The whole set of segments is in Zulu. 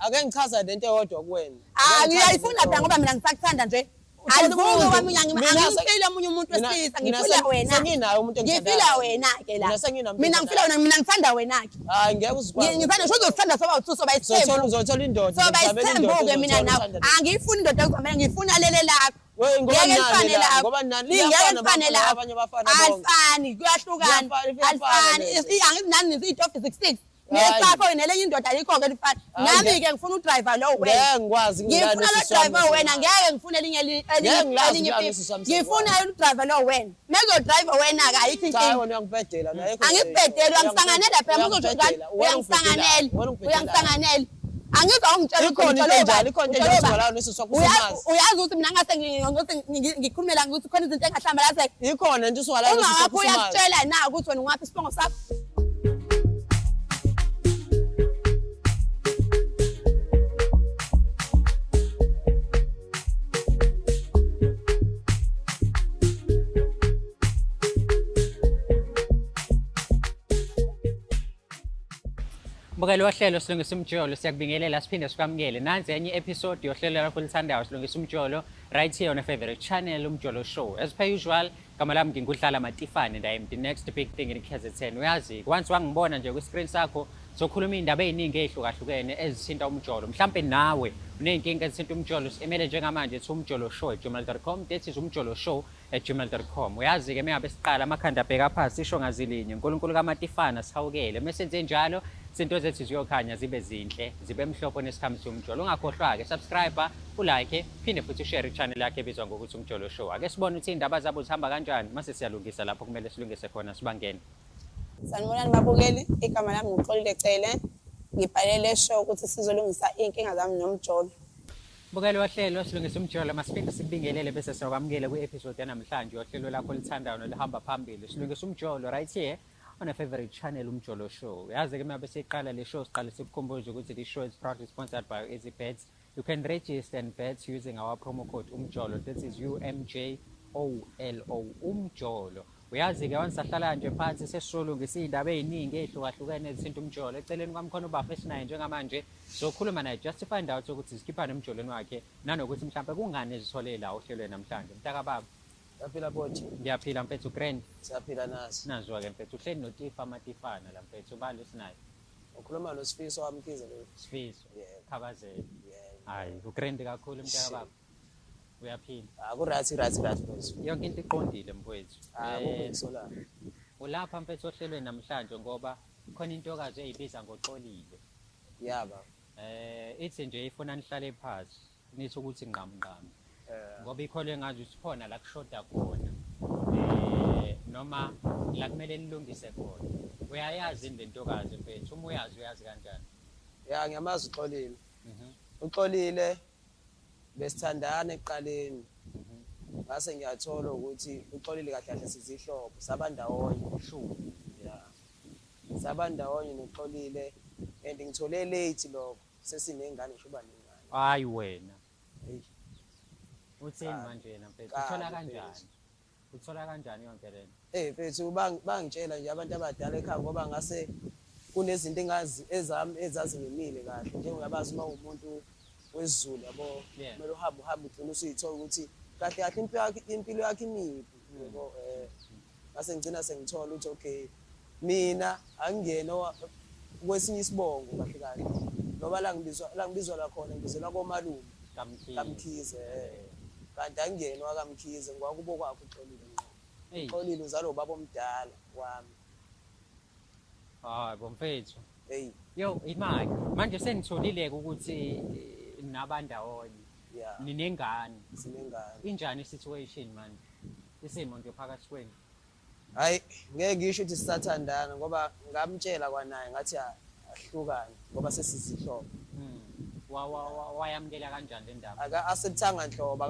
ake ngichaza lento eyodwa kuwena. Ngiyayifuna phela ngoba mina ngisakuthanda nje. Alivuki kwami angifile omunye umuntu wesilisa ngifila wena. Senginayo umuntu engithandayo. Ngifila wena ke la. Mina ngifila wena mina ngithanda wena ke. Hayi ngeke uzikwazi. Ngithanda shothi uzithanda soba uthu soba isithembu. Uzothola indoda. Soba isithembu ke mina nawe. Angiyifuni indoda ekuzomela ngifuna lele lakho. Ngoba nani abanye abafana bonke. Alifani kuyahlukana. Alifani angithi nani izitofi 66. Nesakho nelenye indoda ayikho ke lifana. Nami ke ngifuna udriver lo wena. Ngeke ngikwazi ngifuna lo driver wena ngeke ngifune elinye ngifuna udriver lo wena. Mezo driver wena ke ayikho inkinga. Cha wena uyangibhedela naye. Angibhedela uyangisanganela phela uzojogana uyangisanganela. Angizwa ungitshela ikhona into enjalo ikhona into enjalo nesiswa kusimazi. Uyazi ukuthi mina ngase ngikhulumela ukuthi khona izinto engahlambalaze. Ikhona into uswa la nesiswa kusimazi. Uma uyakutshela na ukuthi wena ungaphi isibongo sakho. Mbukeli wohlelo silungisa umjolo siyakubingelela siphinde sikwamukele nansi enye episode yohlelo lakho lithandayo silungisa umjolo right here on a favorite channel umjolo show as per usual gama lami ngingudlala Matifane and I am the next big thing in KZN uyazi once wangibona nje ku screen sakho sokhuluma indaba eziningi ezihlukahlukene ezithinta umjolo mhlambe nawe unenkinga ezithinta umjolo emele njengamanje ethi umjolo show @gmail.com that is umjolo show @gmail.com uyazi ke mengabe siqala amakhanda abheka phansi isho ngazilinye uNkulunkulu kaMatifane sihawukele mesenze njalo izinto zethu ziyokhanya zibe zinhle zibe emhlophe nesikhathi somjolo ungakhohlwa ke subscribe ulike phinde futhi share i-channel yakhe ebizwa ngokuthi umjolo show ake sibone ukuthi indaba zabo zihamba kanjani mase siyalungisa lapho kumele silungise khona sibangene. Sanibonani babukeli igama lami nguXolile Cele ngibhalele show ukuthi sizolungisa inkinga zami nomjolo. Mbukeli wohlelo silungisa umjolo masifike sibingelele bese siyakwamukele ku-episode yanamhlanje yohlelo lakho lithandayo nolihamba phambili silungisa umjolo right here on a favorite channel umjolo show yazi ke mabe siqala le show siqale sikukhumbuze ukuthi the show is proudly sponsored by EasyBets. You can register and bet using our promo code umjolo that is UMJOLO umjolo uyazi ke wansahlala nje phansi sesisolungisa indaba eziningi ezihlukahlukene ezithinta umjolo eceleni kwamkhona ubaba esinaye njengamanje sokhuluma naye just to find out ukuthi sikhipha nomjolweni wakhe nanokuthi mhlawumbe kungani ezithole la ohlelweni namhlanje mtaka baba. Yaphila bothi. Ngiyaphila mfethu grand. Siyaphila nasi. Nazwa ke mfethu uhleli noTifa Matifane la mfethu ubalo sinayo. Ukhuluma noSifiso wamkhize lo. Sifiso. Khabazela. Hayi ugrand kakhulu mtaka baba. Uyaphila. Ku-right mfethu. Yonke into iqondile mfethu. Ngokusola. Ulapha mfethu ohlelweni namhlanje ngoba khona intokazi eyibiza ngoXolile. Yaba. Ithi nje ifuna nihlale phansi nithi ukuthi ngqam ngoba ikholwe ngazi sikhona la kushoda khona noma la kumele nilungise khona uyayazi intokazi mfethu uma uyazi kanjani. Ngiyamazi uXolile. uXolile besithandana eqaleni ngase ngiyathola ukuthi uXolile kahle kahle sizihlobo sabandawonye sabandawonye noXolile and ngithole late lokho sesinengane shuba nengane. Hayi wena uthini manje yena mfethu uthola kanjani yonke lento? Mfethu bangitshela nje abantu abadala ekhaya ngoba ngase kunezinto ezazi ngimile kahle njengoyabazi uma umuntu wesiZulu yabo kumele uhambe ugcina usuyithola ukuthi kahle kahle impilo yakhe imiphi yebo ngase ngicina sengithola ukuthi okay mina angingena kwesinye isibongo kahle kahle ngoba la ngibizwa la khona ngibizela komalume kaMkhize kanti angenwa kaMkhize ngwakubo kwakho uXolile ngqo. uXolile uzalo baba omdala wami. Hayi bomfethu. Yo imali manje senitholile ukuthi nabandawonye ninengane sinengane injani situation manje isimo nje phakathi kwenu? Hayi ngeke ngisho ukuthi sisathandana ngoba ngamtshela kwanaye ngathi ahlukane ngoba sesizihlobo. Wayamkela kanjani le ndaba? Asebthanga nhlobo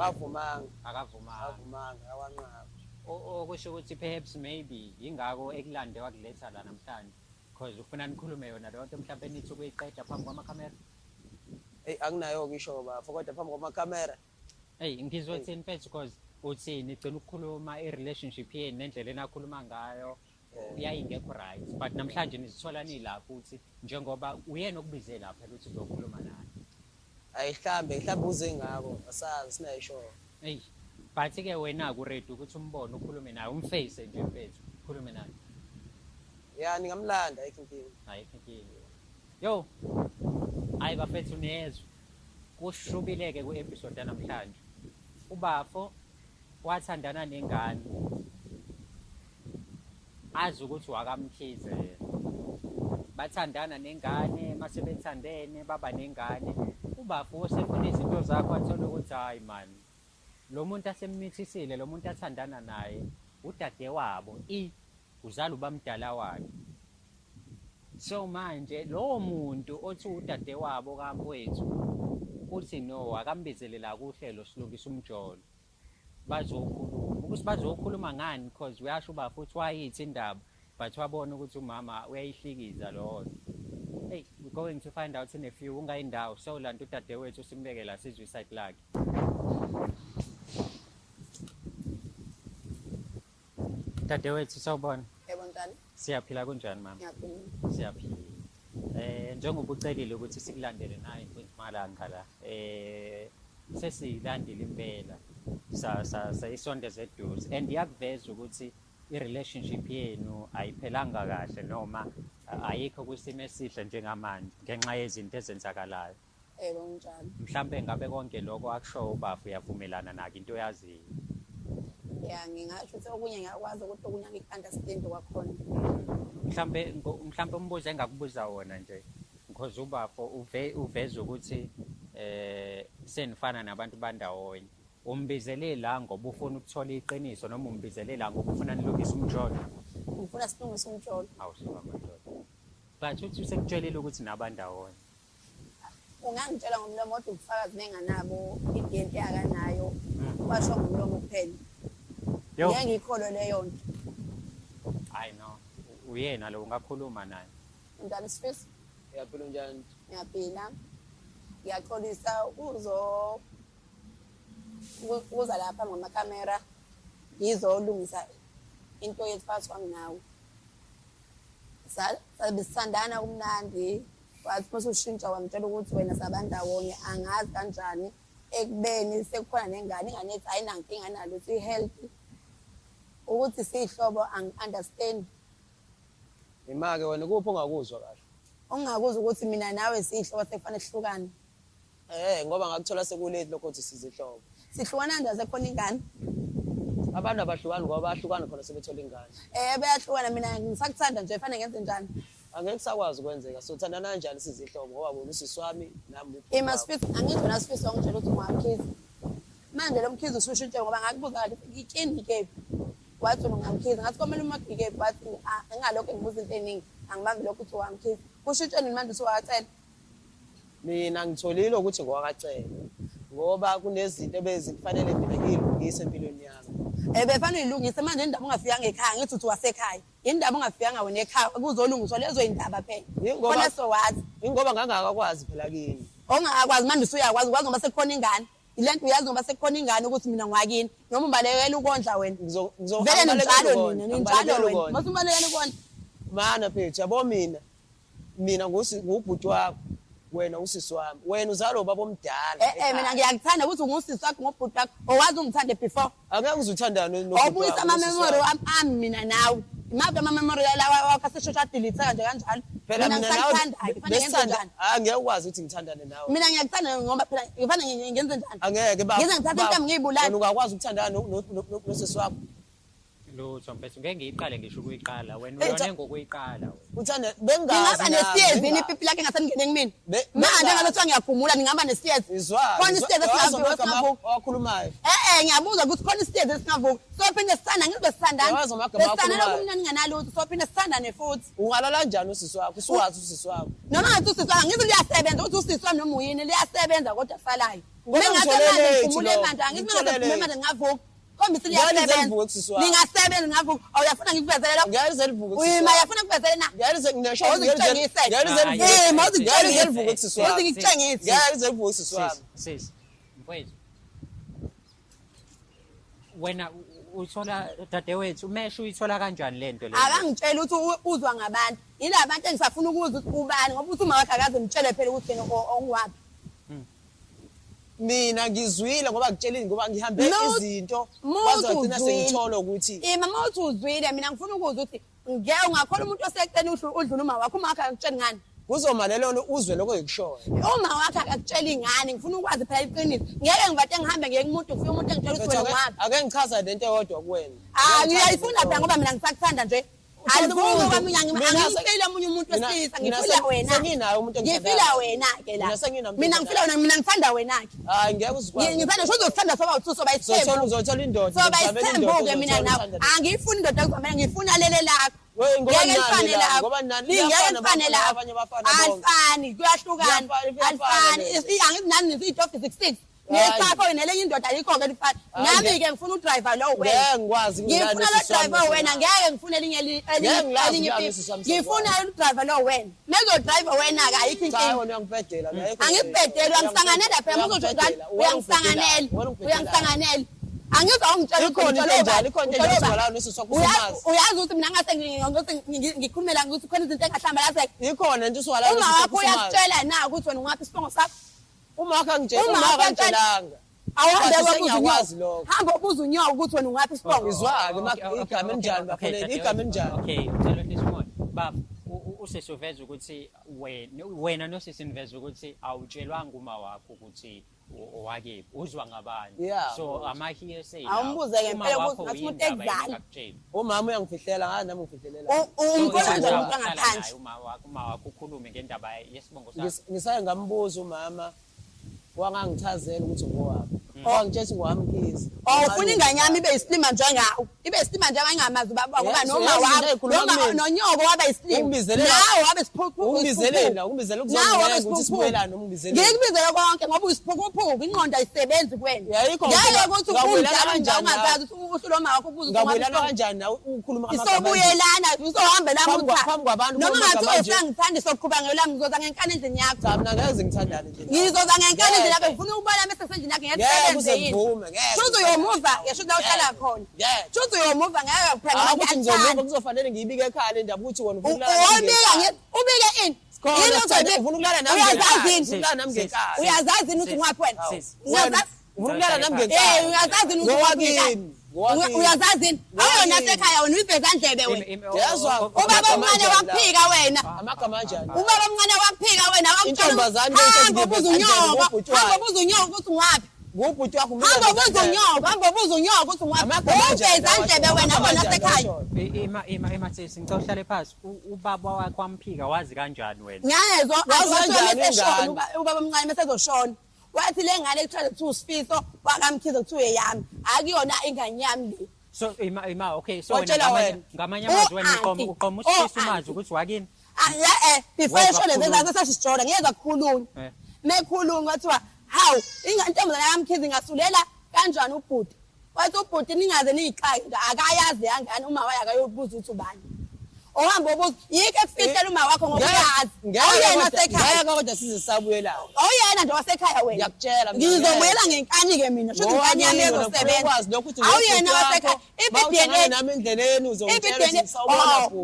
akavumanga awanqaba. Okusho ukuthi perhaps maybe ingako ekulande wakuletha la namhlanje because ufuna nikhulume yona lonto mhlawumbe nithi ukuyiqeda phambi kwamakhamera. Akunayo ngisho bafo kodwa phambi kwamakhamera. Ngizwe ukuthi mfethu because uthi nicela ukukhuluma i-relationship yenu nendlela enakhuluma ngayo yayingekho right but namhlanje nizithola nilapho uthi njengoba uyena okubize lapha ukuthi uzokhuluma naye. mhlambe uze ngako asazi sinayisho. Hey, bathi-ke wena-ke uready ukuthi umbone ukhulume naye umface nje mfethu ukhulume naye. Ya ningamlanda ayikho inkinga. Ayikho inkinga. Yo, hayi bafethu niyezwa. Kushubileke ku-episode yanamhlanje. Ubafo wathandana nengane. Azi ukuthi wakamkhize yena. Bathandana nengane, mase bethandene baba nengane. Ubafo osefuna izinto zakho athola ukuthi hayi man. Lo muntu asemmithisile, lo muntu athandana naye, udade wabo, uzala ubamdala wakhe. So manje lowo muntu othi udade wabo kaMfowethu uthi no akambizelela kuhlelo silungisa umjolo. Bazokhuluma. Ukuthi bazokhuluma ngani because uyasho Ubafo uthi wayithi indaba but wabona ukuthi umama uyayihlikiza lo. Hey, we're going to find out in a few ungayindawo so lanto udadewethu simbeke la sizwe iside lakhe. Dadewethu sawubona. Yebo njani? Siyaphila kunjani mama? Ngiyaphila. Siyaphila. Njengoba ucelile ukuthi sikulandele naye malanga la. Sesilandile impela. Sayisondeze eduze and yakuveza ukuthi i-relationship yenu ayiphelanga kahle noma ayikho kwisimo esihle njengamanje ngenxa yezinto ezenzakalayo. Yebo njani? Mhlambe ngabe konke lokho akusho Ubafo uyavumelana nako into yaziyo. Ya ngingasho ukuthi okunye ngiyakwazi ukuthi okunye ngikunderstand kwakhona. Mhlambe umbuzo engakubuza wona nje because Ubafo uveza ukuthi senifana nabantu bandawonye. Umbizele la ngoba ufuna ukuthola iqiniso noma umbizele la ngoba ufuna nilungisa umjolo. Ngifuna silungise umjolo. Awusuka umjolo. But uthi usekutshelile ukuthi nabandawonye. Ungangitshela ngomlomo kodwa ubufakazi nenganabo ingenti yakanayo. Basho ngomlomo kuphela. Ngeke ngikholwe leyo nto. I know. Uyena lo ungakhuluma naye. Njani Sifisi? Yaphila njani? Ngiyaphila. Ngiyaxolisa uza lapha ngamakamera ngizolungisa into yethu phakathi kwami nawe. Sabe sithandana kumnandi. Wathi mase ushintsha wamtshela ukuthi wena sabandawonye angazi kanjani ekubeni sekukhona nengane ingane ethi ayinankinga nalo si healthy. Ukuthi sihlobo understand. Imake wena kuphi ongakuzwa kahle? Ongakuzwa ukuthi mina nawe sihlobo sekufanele sihlukane. Ngoba ngakuthola sekulate lokho ukuthi sizihlobo. Sihlukana nje sekhona ingane. Abantu abahlukani ngoba bahlukana khona sebethola ingane. Bayahlukana mina ngisakuthanda nje fanele ngenze njani? Angeke sakwazi ukwenzeka so thandana kanjani sizihlobo ngoba bona usiswami nami. Masifisi angizona Sifisi ongitshela ukuthi ungakhiza. Manje lo mkhizi usushintshe ngoba ngakubuza kahle ngikini ke. Wathi ungamkhiza ngathi komele umakike bathi ngalokho ngibuza into eningi angibambi lokho uthi wamkhiza. Kushintshe nini manje usuwacela? Mina ngitholile ukuthi ngokwakacela ngoba kunezinto ebezikufanele mina ngilungise empilweni yami. Befanele ilungise manje indaba ungafikanga ekhaya ngithi uthi wasekhaya. Indaba ungafikanga wena ekhaya kuzolungiswa lezo indaba phela. Khona so wathi ingoba ngangakakwazi phela kini. Ongakwazi manje usuyakwazi ukwazi ngoba sekukhona ingane. Ilento uyazi ngoba sekukhona ingane ukuthi mina ngwakini noma umbalekela ukondla wena. Vele njalo ninjalo wena. Mase umbalekela ukondla. Mana phethu yabo mina ngubhuti wakho. Wena usisi wami wena uzalo baba omdala mina ngiyakuthanda ukuthi ungusisi wakho ngobhuti wakho owazi ungithande before angeke uzuthandane no obuyisa ama memory ami mina nawe imaphi ama memory lawa wakho aseshosha delete kanje kanjalo phela mina nawe besithanda angeke ukwazi ukuthi ngithandane nawe mina ngiyakuthanda ngoba phela ngifana ngenze njani angeke baba ngize ngithathe intombi ngiyibulala wena ungakwazi ukuthandana nosisi wakho Lutho mfethu ngeke ngiyiqale ngisho ukuyiqala wena uyone ngokuyiqala wena uthanda bengazi ngingaba nesiyezi ni pipi lakhe ngasaningene kumina manje ngalotho ngiyagumula ngingaba nesiyezi khona isiyezi esingavuka wakhulumayo ngiyabuza ukuthi khona isiyezi esingavuka sophinde sisanda ngibe sisandana sisandana kumnyani nganalutho sophinde sisandane futhi ungalala kanjani usisi wakho usuwazi usisi wakho noma ngathi usisi wakho ngithi liyasebenza ukuthi usisi wami noma uyini liyasebenza kodwa falayo ngathi manje ngifumule manje angithi manje manje ngavuka Kombisi liyasebenza. Ningasebenza ngavuka. Awuyafuna ngikuvezelela. Ngiyalize livuka. Uyima yafuna kuvezelela na. Ngiyalize nginesho. Ngiyalize livuka. Ngiyalize livuka kusisi wami. Ngikutshengise. Ngiyalize livuka kusisi wami. Sis. Mfowethu. Wena uthola dadewethu umesho uyithola kanjani lento le? Akangitshela ukuthi uzwa ngabantu. Yilabantu engisafuna ukuzwa ukuthi ubani ngoba uthi uma wakhe akaze ngitshele phela ukuthi yena ongiwapi. mina ngizwile ngoba ngitshelini ngoba ngihambe izinto bazogcina sengithola ukuthi mama uthi uzwile mina ngifuna ukuzwa ukuthi ngeke ungakhola umuntu oseceleni udlula uma wakho wakhe akutshela ngani kuzoma lelona uzwe lokho ekushoyo uma wakhe akutshela ingane ngifuna ukwazi phela iqiniso ngeke ngivade ngihambe ngeke umuntu ufike umuntu engitshela ukuthi wena ngaphi ake ngichaza lento eyodwa kuwena ngiyayifunda phela ngoba mina ngisakuthanda nje alibuka kwami angifile omunye umuntu wesilisa ngifila wena senginayo umuntu ngifila wena ke la mina ngifila wena mina ngithanda wena ke hayi ngeke uzikwazi ngithanda shozo uthanda soba uthu soba isithembu uzothola indoda soba isithembu ke mina nawe angifuni indoda kuzomela ngifuna lele lakho alifani kuyahlukana alifani angizinani nisi-12 66 nesakho wena lenye indoda alikho-ke lifani nami-ke ngifuna udriver lo wena ngifuna lo driver wena ngeke ngifune elinye ngifuna udriver lo wena mezodriver wena-ke ayikho inkinga angikubhedeli uyangisanganela phela muzojozani uyangisanganela angizwa ungitshela uyazi ukuthi mina ngase ngikhulumela ukuthi khona izinto engahlambalaze ikhona nje uswala uma wakho uyakutshela na ukuthi wena ungaphi isibongo sakho uma wakho angitshelanga awuhambe lokho hamba ubuza unyoka ukuthi wena ungaphi isibongo izwake igama enjani bafana igama enjani okay uthelo lesimoni baba usesuveza ukuthi wena nosisiveza ukuthi awutshelwanga uma wakho ukuthi owakephi uzwa ngabani so ama hearsay awumbuze-ke mpela ukuthi ngathi umuntu ekudlala umama uyangifihlela ngani nami ngifihlelela umfuna nje umuntu angaphandle uma wakho ukhulume ngendaba yesibongo sakho ngisaye ngambuza umama wangangichazela ukuthi ngowaphi wangitshela ngowamkhizi ufuna ingane yami ibe yisilima njengawo ibe yisilima njengangamazi ubaba ngoba noma wakho nonyoko waba yisilima nawe wabe ungibizelela ukuzongeke ukuthi sibuyelane ungibizelela ngikubizele konke ngoba uyisiphukuphuku ingqondo ayisebenzi kuwena ngeke ukuthi ukudlala nje ungazazi ukuthi uloma wakho ubuze ngabuyelana kanjani nawe ukhuluma isobuyelana uzohambe la phambi kwabantu noma ngathi usangithanda soqhubanga lami ngizoza ngenkani endlini yakho cha mina ngeze ngithandane nje ngizoza ngenkani endlini yakho ngifuna ukubona message endlini yakho ngesebenze yini shuthi uyomuva ngisho la uhlala khona shuthi uyomuva ngeke kuphela ukuthi ngizomuva kuzofanele ngiyibike ekhaya le ndaba ukuthi wona ubike ini ufuna ukulala nami ngekhaya nami ngekhaya uyazazi ukuthi ngaphi wena ufuna ukulala nami ngekhaya uyazazi ukuthi ngaphi uyazazini awona sekhaya wena uyiveza ndlebe wena yezwa ubaba omncane wakuphika wena amagama kanjani ubaba omncane wakuphika wena intombazane hamba ubuza unyoka ukuthi ngaphi ngubhuti wakho hamba ubuza unyoka ukuthi ngaphi uveza ndlebe wena abona sekhaya emathesi ngicela uhlale phansi ubaba wakho wamphika wazi kanjani wena ngiyezwa awuzosho ubaba omncane mesezoshona wathi le ngane ekuthiwa kuthiwa usifiso wakamkhize kuthiwa eyami akuyona ingane yami le so ima okay so ngamanye amazwi wena uqoma usifiso umazi ukuthi wakini before eshone zenza sasisijona ngiyeza kukhulunywa mekhulunywa wathiwa hawu ingantombazana yakamkhize ngasulela kanjani ubhuti wathi ubhuti ningaze niyixaki akayazi yangani uma waya akayobuza ukuthi ubani ohamba ubuza yike ekufihlela uma wakho ngoba uyazi awuyena sekhaya kodwa sizisabuyela awuyena nje wasekhaya wena ngiyakutshela ngizobuyela ngenkani ke mina shothi inkani yami ezosebenza awuyena wasekhaya ibidene nami endleleni uzongitshela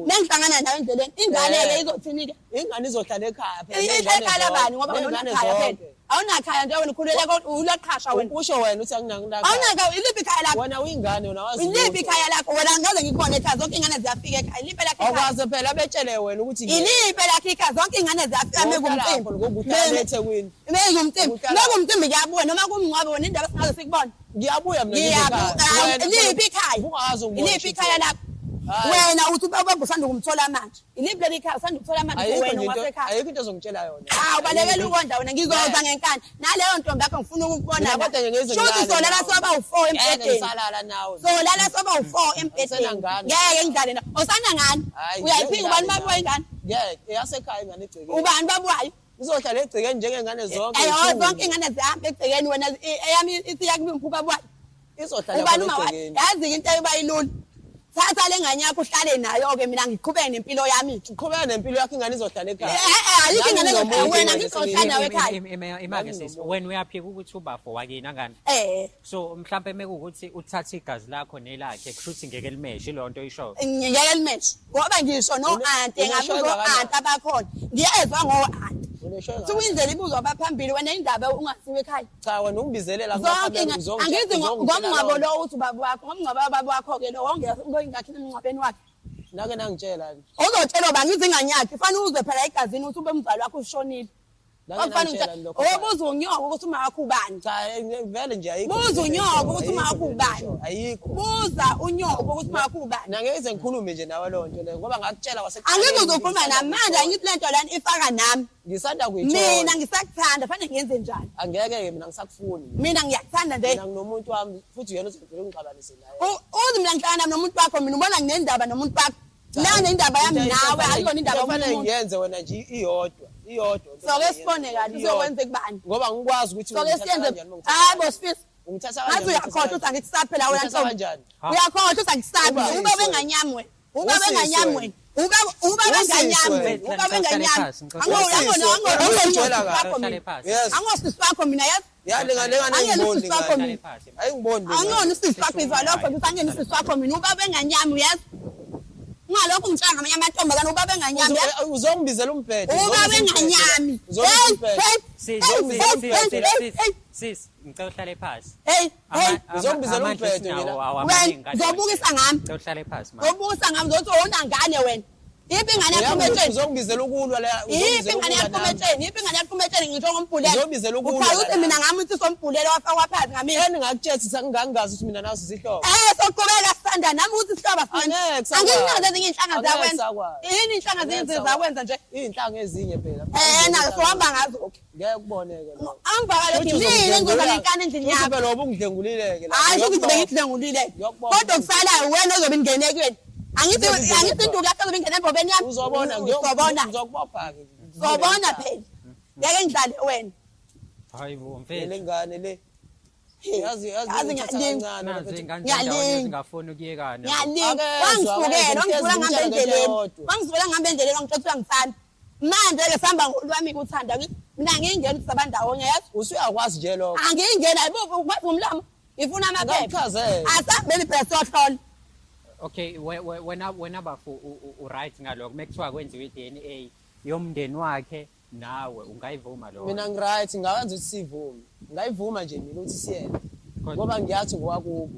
nengihlangana nayo endleleni ingane ke izothini ke ingane izohlala ekhaya ekhaya labani ngoba unokhaya phela awunakhaya nje wena ukhululeka ulaqhasha wena usho wena uthi anginakho awunaka iliphi ikhaya lakho wena uyingane wena wazi iliphi ikhaya lakho wena ngaze ngikhona ekhaya zonke ingane ziyafika ekhaya iliphi lakho akwazi phela betshele wena ukuthi iliphi lakho ikhaya zonke ingane ziyafika mekumcimbi ngobuthalethekwini mekumcimbi kuyabuya noma kumngcwabo wena indaba singaze sikubona ngiyabuya mina iliphi ikhaya iliphi ikhaya lakho wena uthi ubaba usanda ukumthola manje iliphi leli khaya usanda ukuthola manje wena wasekhaya ayikho into ozongitshela yona ubalekela ukonda wena ngizoza ngenkani naleyo ntombi yakho ngifuna ukukubona kodwa nje ngeze shothi solala soba u4 embhedeni salala nawe solala soba u4 embhedeni ngeke ngidlale na osana ngani uyayiphika ubani babuya ingane ngeke yasekhaya ingane egcekeni ubani babuyayo uzohlala egcekeni njengengane zonke zonke ingane zihamba egcekeni wena eyami ithi yakubi mphupha buyayo izohlala egcekeni yazi into ebayilula thatha lengane yakho uhlale nayo ke mina ngiqhubeke nempilo yami uqhubeka nempilo yakho ingane izohlala ekhaya ayikho ingane ezohlala wena ngizohlala nawe ekhaya imake sisi wena uyaphika ukuthi ubafo wakini angani so mhlambe mekuthi uthatha igazi lakho nelakhe kushuthi ngeke limeshe leyo nto isho ngeke limeshe ngoba ngisho no aunt ngabuzo aunt abakhona ngiyezwa ngo aunt Sukwindlela ibuzwa abaphambili wena indaba ungasiwe ekhaya. Cha wena ungibizelela Zonke angithi ngomngcwabo lo uthi ubaba wakho ngomngcwabo baba wakho ke lo wongeza into ingakhile emngcwabeni wakhe. Nake nangitshela Uzotshela ba ngithi inganyakhe fanele uze phela egazini uthi ube umzali wakho ushonile. Obuza unyoko ukuthi uma wakho ubani. Cha vele nje ayikho. Buza unyoko ukuthi uma wakho ubani. Ayikho. Buza unyoko ukuthi uma wakho ubani. Nangeke ngikhulume nje nawe lo nto le ngoba ngakutshela Angeke uzokhuluma nami manje angithi lento lana ifaka nami. Ngisanda kuyithola. Mina ngisakuthanda fanele ngiyenze njani? Angeke ke mina ngisakufuni. Mina ngiyakuthanda nje. Mina nginomuntu wami futhi yena uzovela ungixabanise naye. Uthi mina ngihlangana nami nomuntu wakho mina ubona nginendaba nomuntu wakho. Lana indaba yami nawe ayikho indaba yomuntu. Kufanele ngiyenze wena nje iyodwa. Soke sibone kahle uzokwenza kubani? Ngoba ngikwazi ukuthi soke siyenze hayi Sfisi. Ungithatha kanjani? Ngathi uyakhohlwa uthi angikusaphela wena Ungithatha Ntombi. kanjani? Uyakhohlwa uthi angisabi. Ube benganyami wena. Ube benganyami wena. Ube benganyami wena. Ube benganyami. Angosisi wakho mina yazi. Yalenga ngiboni ngani. Ayingiboni. Angona usisi wakho izalokho uthi angena usisi wakho mina ube benganyami uyazi. Ngalokho ngitshanga ngamanye amantombazana uba benganyami uzongibizela umbhedo uba benganyami sis ngicela uhlale phansi uzongibizela umbhedo mina uzobukisa ngami ngicela uhlale phansi uzobukisa ngami uzothi wona ngane wena Ipi ingane yakumetsheni uzongibizela ukulwa la Ipi ingane yakumetsheni ngisho ngompulelo uzongibizela ukulwa ukhaya uthi mina ngami uthi sompulelo wafakwa phansi ngami yini ngakutshela ngangazi ukuthi mina naso sihlobo soqhubeka sisanda nami uthi sihlobo sina anginazo ezinye inhlanga zakwenza yini inhlanga ezinye zakwenza nje inhlanga ezinye phela na sohamba ngazo ngeke kuboneke lo angibakala mina ngizoba nenkani endlini yakho phela obungidlengulileke la hayi ukuthi ngidlengulile kodwa kusalayo wena ozobe ingenekweni Angithi intuku yakho zobe ingene embobeni yami uzobona ngizokubopha ke uzobona phela ngeke ngidlale wena hayibo mfethu le ngane le yazi ngingafuni ukuyekana wangivula ngihamba endleleni wangitshela ngithanda manje ke sihamba ngolwami kuthanda mina ngingena ukuthi sabandawonye yazi usuyakwazi nje lokho angingena ayibo kwathi umlamo ngifuna amaphepha ngikuchazele asabeli press yohlola Okay, wena bafu right ngaloko mekuthiwa kwenziwa iDNA yomndeni wakhe nawe ungayivuma lo mina ngiright ngawenza ukuthi sivume ngayivuma nje mina ukuthi siyena ngoba ngiyathi ngokwakubo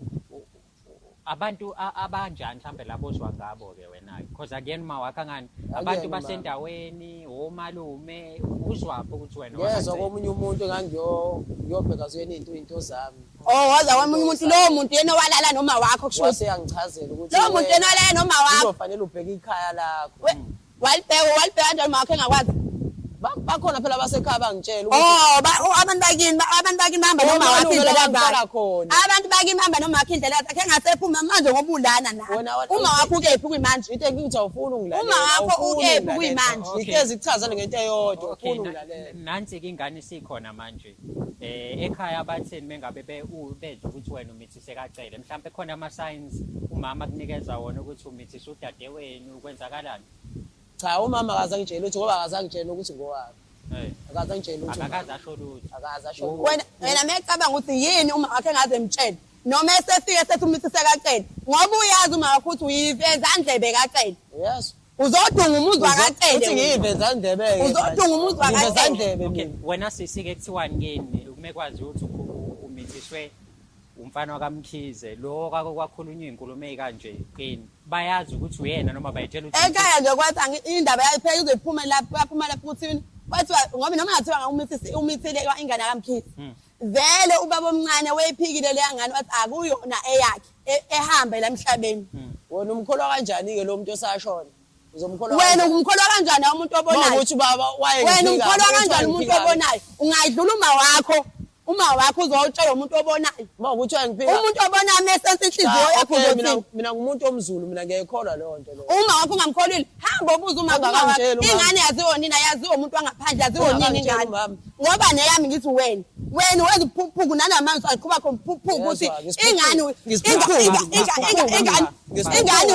abantu abanjani mhlambe labozwa ngabo ke wena because again mawakha ngani abantu basendaweni omalume uzwapho ukuthi wena yezwa komunye umuntu ngiyobheka zweni into zami waza wamunye umuntu lo muntu yena walala noma wakho kusho waseyangichazela ukuthi lo muntu yena walala noma wakho kuzofanele ubheke ikhaya lakho walibheka nje noma wakho engakwazi bakhona phela basekhaya bangitshela ukuthi abantu bakini bahamba noma wakho indlela zakho abantu bakini bahamba noma wakho indlela zakho engasephuma manje ngoba ulana nawe uma wakho ukephi kuyimanje into ngithi awufuni ungilalela uma wakho ukephi kuyimanje ngithe zichazana ngento eyodwa ufuna ungilalela nansi ke ingane sikhona manje ekhaya abatheni mengabe bezwe ukuthi wena umithi sekacele mhlawumbe khona ama signs umama kunikeza wona ukuthi umithi udadewenu ukwenzakalani cha umama akazangitshela ukuthi ngoba akazangitshela ukuthi ngowami akazangitshela ukuthi akaza asho lutho akaza asho wena mecabanga ukuthi yini uma wakhe ngaze emtshela noma esefike sethi umithi sekacela ngoba uyazi uma wakho ukuthi uyiveza ndlebe kacela yes uzodunga umuzwa kacela uthi ngiyiveza ndlebe uzodunga umuzwa kacela okay wena sisike kuthiwani ngeni ukumekwazi ukuthi umithiswe umfana wakaMkhize lo kwakhulunywa inkulumo ezikanje kini bayazi ukuthi uyena noma bayitshela ukuthi ekhaya nje kwathi indaba yaphela izophuma lapha ukuthi bathi ngoba noma ngathiwa umithile ingane kaMkhize vele ubaba omncane weyiphikile le ngane wathi akuyona eyakhe ehamba la emhlabeni wena umkholwa kanjani ke lo muntu osashona uzomkholwa wena umkholwa kanjani umuntu obonayo ukuthi baba wena umkholwa kanjani umuntu obonayo ungayidlula uma wakho uzotshela umuntu obonayo ukuthi wayengiphika umuntu obonayo mesense inhliziyo yakho uzothi mina ngumuntu omzulu mina ngiyekholwa leyo nto leyo uma wakho ungamkholile hamba ubuza uma ingane yaziwo nina yaziwo umuntu wangaphandle yaziwo nini ingane ngoba neyami ngithi wena wenza uphuphuku nanamanzi aqhuba khona uphuphuku ukuthi ingane ingane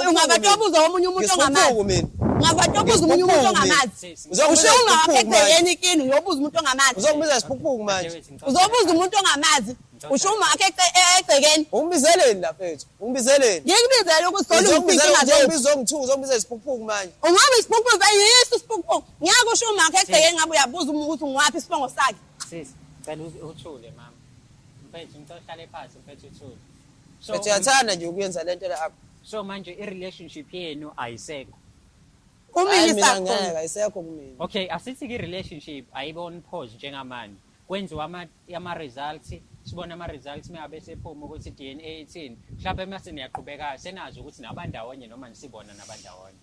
ungabatobuza omunye umuntu ongamanje Ngakwathi ubuza umunye umuntu ongamazi. Usho ungakhethe yena ikini uyobuza umuntu ongamazi. Uzongibiza isiphukuphuku manje. Uzobuza umuntu ongamazi. Usho ungakhethe egcekeni. Ungibizeleni la mfethu. Ungibizeleni. Ngikubizele ukuthi solo Uzongibiza ngithuka uzongibiza isiphukuphuku manje. Ungabe isiphukuphuku yiso isiphukuphuku. Ngiyakusho ungakhethe egcekeni ngabe uyabuza ukuthi ngwaphi isibongo sakhe. Sisi, cela uthule mama. Mfethu ngicela uhlale phansi mfethu uthule. Mfethu uyathanda nje ukuyenza lento la. So manje i-relationship yenu ayisekho. Kumina ngeke ayisekho kumina. Okay, asithi i-relationship ayibona pause njengamanje. Kwenziwa ama-results, sibona ama-results meyabe sephuma ukuthi DNA ithini. Mhlawumbe mase niyaqhubeka senazi ukuthi nabandawonye noma nisibona nabandawonye.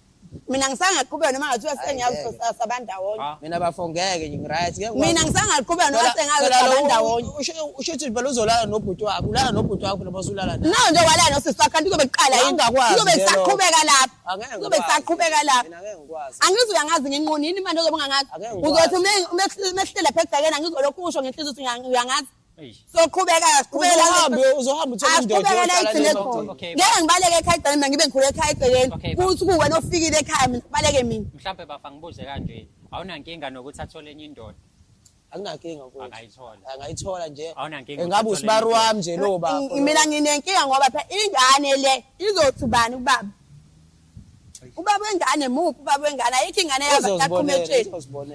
Mina ngisangaqhubeka noma ngathiwa sengiyazi sabandawonye. Mina bafongeke nje ngiright ke. Mina ngisangaqhubeka noma sengazi sabandawonye. Usho ukuthi phela uzolala nobhuti wakho, ulala nobhuti wakho noma usulala naye. No nje walala nosisi wakho kanti kuzobe kuqala yini? Kuzobe kusaqhubeka lapha. Kuzobe kusaqhubeka lapha. Mina ngeke ngikwazi. Angizi uyangazi nginqonini manje ozobe ungangazi. Uzothi umehlela phezu egcekeni angizolokhu usho ngenhliziyo ukuthi uyangazi. So qhubeka uzohamba uthola indoda. Ngeke ngibaleke ekhaya egcekeni mina ngibe ngikhule ekhaya egcekeni. Kuthi kuwena ofikile ekhaya mina baleke mina. Mhlawumbe bafa ngibuze kanje, awunankinga nokuthi athole enye indoda? Anginankinga mfowethu. Angayithola. Angayithola nje. Awunankinga. Engabe usibari wami nje lo baba. Mina nginenkinga ngoba phela ingane le izothi ubani ubaba? Ubaba wengane muphi ubaba wengane? Ayikho ingane yazo yaqhumetheni.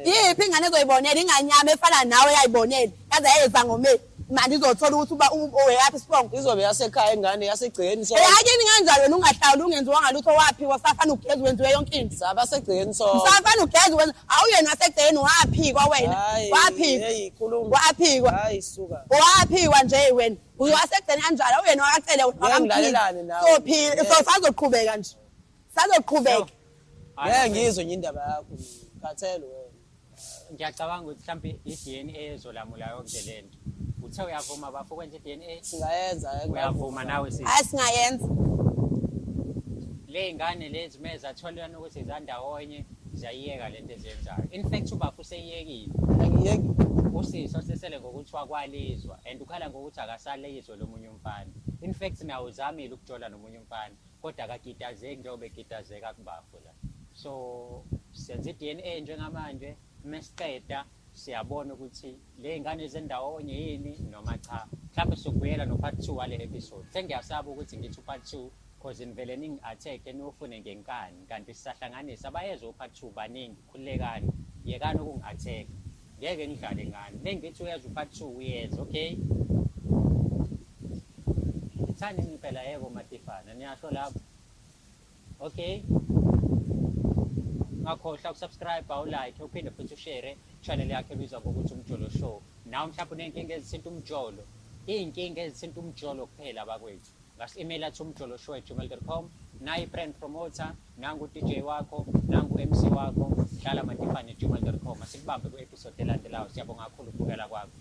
Yiphi ingane ezoyibonela inganyama efana nawe yayibonela. Yaze yeza ngomeli. Manje izothola ukuthi uba uyapi sibongo. Izobe yasekhaya ingane yasegcekeni so. Yakini kanjalo ungahlawuli ungenziwa ngalutho wapi wasafana ugezi wenziwe yonke into. Saba segcekeni so. Usafana ugezi wenza awuyena wasegcekeni waphikwa wena. Waphikwa. Hey khuluma. Waphikwa. Hayi suka. Waphikwa nje wena. Uyasegcekeni kanjalo awuyena wakacela Ngilalelane nawe. So phila so sazoqhubeka nje. Sazoqhubeka. Ngeke ngizwe nje indaba yakho Khathele wena. Ngiyacabanga ukuthi mhlawumbe i-DNA ezolamula yonke lento. Uthe uyavuma bafo kwenza i-DNA? Singayenza Uyavuma nawe sisi? Singayenza. Le ngane lezi meza atholana ukuthi izandawonye ziyayiyeka lento ezenzayo. In fact ubafo useyiyekile. Angiyeki. Usisi sesele ngokuthi wakwalizwa and ukhala ngokuthi akasaleyizwe lomunye umfana. In fact nawe uzamile ukujola nomunye umfana kodwa akagitazeki njengoba egitazeka kubafo la. So senze i-DNA njengamanje mesiqeda siyabona ukuthi le ngane zendawonye yini noma cha. Mhlawumbe sokubuyela no part 2 wale episode. Sengiyasaba ukuthi ngithi part 2 because nivele ningi-attack nofune ngenkani kanti sisahlanganisa abayezwa u-part 2 baningi khululekani yekani ukungi-attack. Ngeke ngidlale ngani. Nengithi uyeza u-part 2 uyeza, okay? Ithani impela yebo Matifana niyasho lapho. Okay? Ngakhohlwa ukusubscribe awulike uphinde futhi ushare channel yakhe ebizwa ngokuthi Umjolo Show. Nawe mhlawumbe unenkinga ezithinta umjolo. Iy'nkinga ezithinta umjolo kuphela bakwethu. Ngasi-email athi umjoloshow@gmail.com. Nayi brand promoter, nangu DJ wakho, nangu MC wakho, hlala Matifana@gmail.com. Asikubambe ku-episode elandelayo. Siyabonga kakhulu ukubukela kwakho.